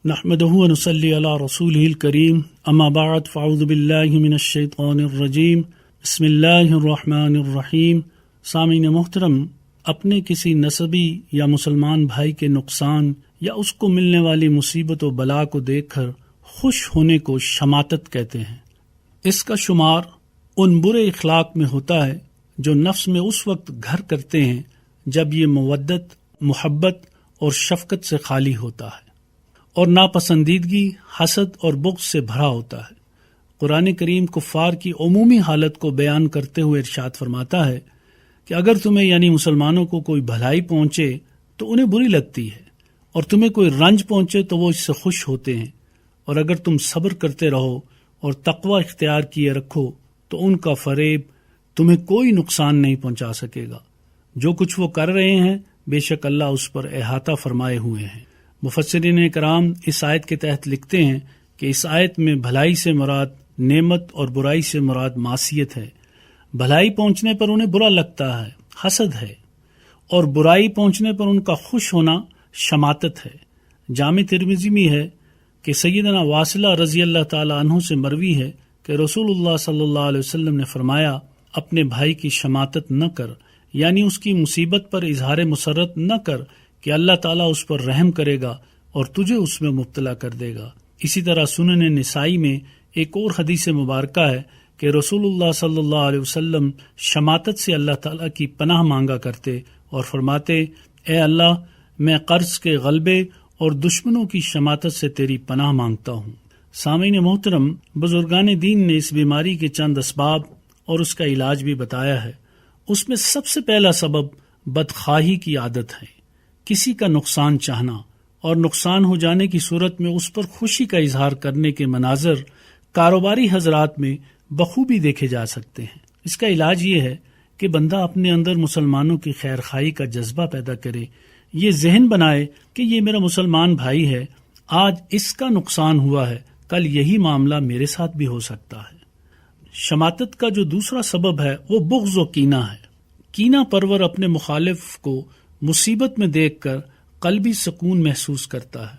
نحمده ونصلي على رسوله الكريم اما بعد فاعوذ بالله من الشیطان الرجیم بسم اللہ الرحمن الرحیم۔ سامعین محترم، اپنے کسی نسبی یا مسلمان بھائی کے نقصان یا اس کو ملنے والی مصیبت و بلا کو دیکھ کر خوش ہونے کو شماتت کہتے ہیں۔ اس کا شمار ان برے اخلاق میں ہوتا ہے جو نفس میں اس وقت گھر کرتے ہیں جب یہ مودت، محبت اور شفقت سے خالی ہوتا ہے اور ناپسندیدگی، حسد اور بغض سے بھرا ہوتا ہے۔ قرآن کریم کفار کی عمومی حالت کو بیان کرتے ہوئے ارشاد فرماتا ہے کہ اگر تمہیں یعنی مسلمانوں کو کوئی بھلائی پہنچے تو انہیں بری لگتی ہے، اور تمہیں کوئی رنج پہنچے تو وہ اس سے خوش ہوتے ہیں، اور اگر تم صبر کرتے رہو اور تقوی اختیار کیے رکھو تو ان کا فریب تمہیں کوئی نقصان نہیں پہنچا سکے گا۔ جو کچھ وہ کر رہے ہیں بے شک اللہ اس پر احاطہ فرمائے ہوئے ہیں۔ مفسرین کرام اس آیت کے تحت لکھتے ہیں کہ اس آیت میں بھلائی سے مراد نعمت اور برائی سے مراد معصیت ہے۔ بھلائی پہنچنے پر انہیں برا لگتا ہے، حسد ہے، اور برائی پہنچنے پر ان کا خوش ہونا شماتت ہے۔ جامع ترمذی میں ہے کہ سیدنا واصلہ رضی اللہ تعالی عنہ سے مروی ہے کہ رسول اللہ صلی اللہ علیہ وسلم نے فرمایا، اپنے بھائی کی شماتت نہ کر، یعنی اس کی مصیبت پر اظہار مسرت نہ کر کہ اللہ تعالیٰ اس پر رحم کرے گا اور تجھے اس میں مبتلا کر دے گا۔ اسی طرح سنن نسائی میں ایک اور حدیث مبارکہ ہے کہ رسول اللہ صلی اللہ علیہ وسلم شماتت سے اللہ تعالیٰ کی پناہ مانگا کرتے اور فرماتے، اے اللہ، میں قرض کے غلبے اور دشمنوں کی شماتت سے تیری پناہ مانگتا ہوں۔ سامعین محترم، بزرگان دین نے اس بیماری کے چند اسباب اور اس کا علاج بھی بتایا ہے۔ اس میں سب سے پہلا سبب بدخواہی کی عادت ہے، کسی کا نقصان چاہنا اور نقصان ہو جانے کی صورت میں اس پر خوشی کا اظہار کرنے کے مناظر کاروباری حضرات میں بخوبی دیکھے جا سکتے ہیں۔ اس کا علاج یہ ہے کہ بندہ اپنے اندر مسلمانوں کی خیر خواہی کا جذبہ پیدا کرے، یہ ذہن بنائے کہ یہ میرا مسلمان بھائی ہے، آج اس کا نقصان ہوا ہے، کل یہی معاملہ میرے ساتھ بھی ہو سکتا ہے۔ شماتت کا جو دوسرا سبب ہے وہ بغض و کینہ ہے۔ کینہ پرور اپنے مخالف کو مصیبت میں دیکھ کر قلبی سکون محسوس کرتا ہے۔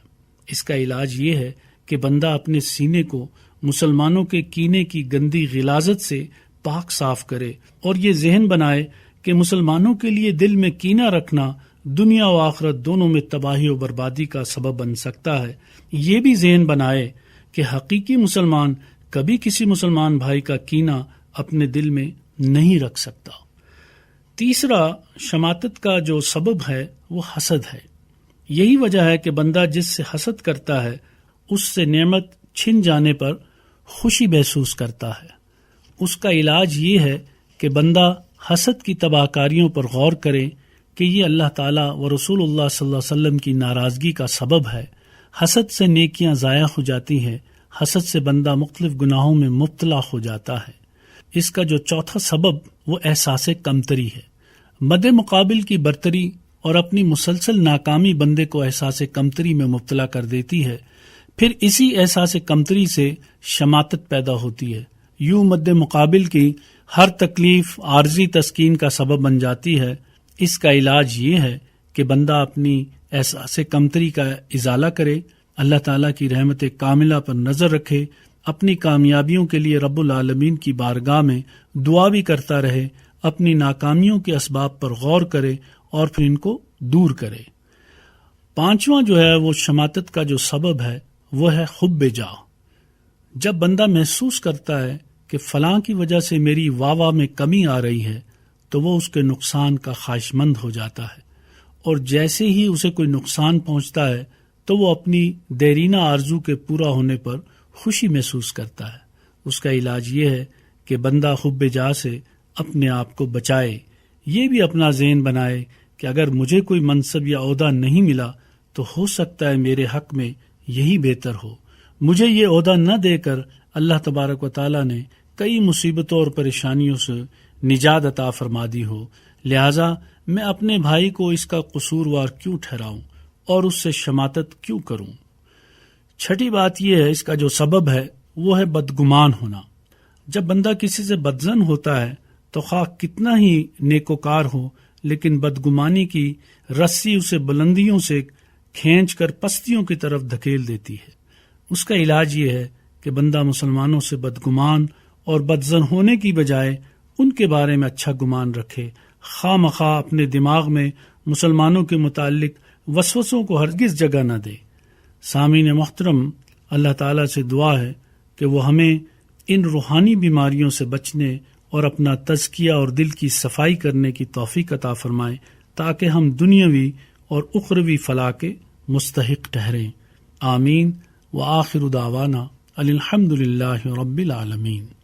اس کا علاج یہ ہے کہ بندہ اپنے سینے کو مسلمانوں کے کینے کی گندی غلاظت سے پاک صاف کرے اور یہ ذہن بنائے کہ مسلمانوں کے لیے دل میں کینہ رکھنا دنیا و آخرت دونوں میں تباہی و بربادی کا سبب بن سکتا ہے۔ یہ بھی ذہن بنائے کہ حقیقی مسلمان کبھی کسی مسلمان بھائی کا کینہ اپنے دل میں نہیں رکھ سکتا۔ تیسرا شماتت کا جو سبب ہے وہ حسد ہے۔ یہی وجہ ہے کہ بندہ جس سے حسد کرتا ہے اس سے نعمت چھن جانے پر خوشی محسوس کرتا ہے۔ اس کا علاج یہ ہے کہ بندہ حسد کی تباہ کاریوں پر غور کرے کہ یہ اللہ تعالیٰ و رسول اللہ صلی اللہ علیہ وسلم کی ناراضگی کا سبب ہے۔ حسد سے نیکیاں ضائع ہو جاتی ہیں، حسد سے بندہ مختلف گناہوں میں مبتلا ہو جاتا ہے۔ اس کا جو چوتھا سبب وہ احساس کمتری ہے۔ مد مقابل کی برتری اور اپنی مسلسل ناکامی بندے کو احساس کمتری میں مبتلا کر دیتی ہے، پھر اسی احساس کمتری سے شماتت پیدا ہوتی ہے۔ یوں مد مقابل کی ہر تکلیف عارضی تسکین کا سبب بن جاتی ہے۔ اس کا علاج یہ ہے کہ بندہ اپنی احساس کمتری کا ازالہ کرے، اللہ تعالیٰ کی رحمت کاملہ پر نظر رکھے، اپنی کامیابیوں کے لیے رب العالمین کی بارگاہ میں دعا بھی کرتا رہے، اپنی ناکامیوں کے اسباب پر غور کرے اور پھر ان کو دور کرے۔ پانچواں جو ہے وہ شماتت کا جو سبب ہے وہ ہے حب جاہ۔ جب بندہ محسوس کرتا ہے کہ فلاں کی وجہ سے میری واہ واہ میں کمی آ رہی ہے تو وہ اس کے نقصان کا خواہش مند ہو جاتا ہے، اور جیسے ہی اسے کوئی نقصان پہنچتا ہے تو وہ اپنی دیرینہ آرزو کے پورا ہونے پر خوشی محسوس کرتا ہے۔ اس کا علاج یہ ہے کہ بندہ حب جاہ سے اپنے آپ کو بچائے، یہ بھی اپنا ذہن بنائے کہ اگر مجھے کوئی منصب یا عہدہ نہیں ملا تو ہو سکتا ہے میرے حق میں یہی بہتر ہو، مجھے یہ عہدہ نہ دے کر اللہ تبارک و تعالیٰ نے کئی مصیبتوں اور پریشانیوں سے نجات عطا فرما دی ہو، لہٰذا میں اپنے بھائی کو اس کا قصوروار کیوں ٹھہراؤں اور اس سے شماتت کیوں کروں۔ چھٹی بات یہ ہے، اس کا جو سبب ہے وہ ہے بدگمان ہونا۔ جب بندہ کسی سے بدظن ہوتا ہے تو خواہ کتنا ہی نیکوکار ہو، لیکن بدگمانی کی رسی اسے بلندیوں سے کھینچ کر پستیوں کی طرف دھکیل دیتی ہے۔ اس کا علاج یہ ہے کہ بندہ مسلمانوں سے بدگمان اور بدظن ہونے کی بجائے ان کے بارے میں اچھا گمان رکھے، خواہ مخواہ اپنے دماغ میں مسلمانوں کے متعلق وسوسوں کو ہرگز جگہ نہ دے۔ سامعین محترم، اللہ تعالیٰ سے دعا ہے کہ وہ ہمیں ان روحانی بیماریوں سے بچنے اور اپنا تزکیہ اور دل کی صفائی کرنے کی توفیق عطا فرمائے تاکہ ہم دنیاوی اور اخروی فلاح کے مستحق ٹھہریں۔ آمین۔ وآخر دعوانا الحمد للہ رب العالمین۔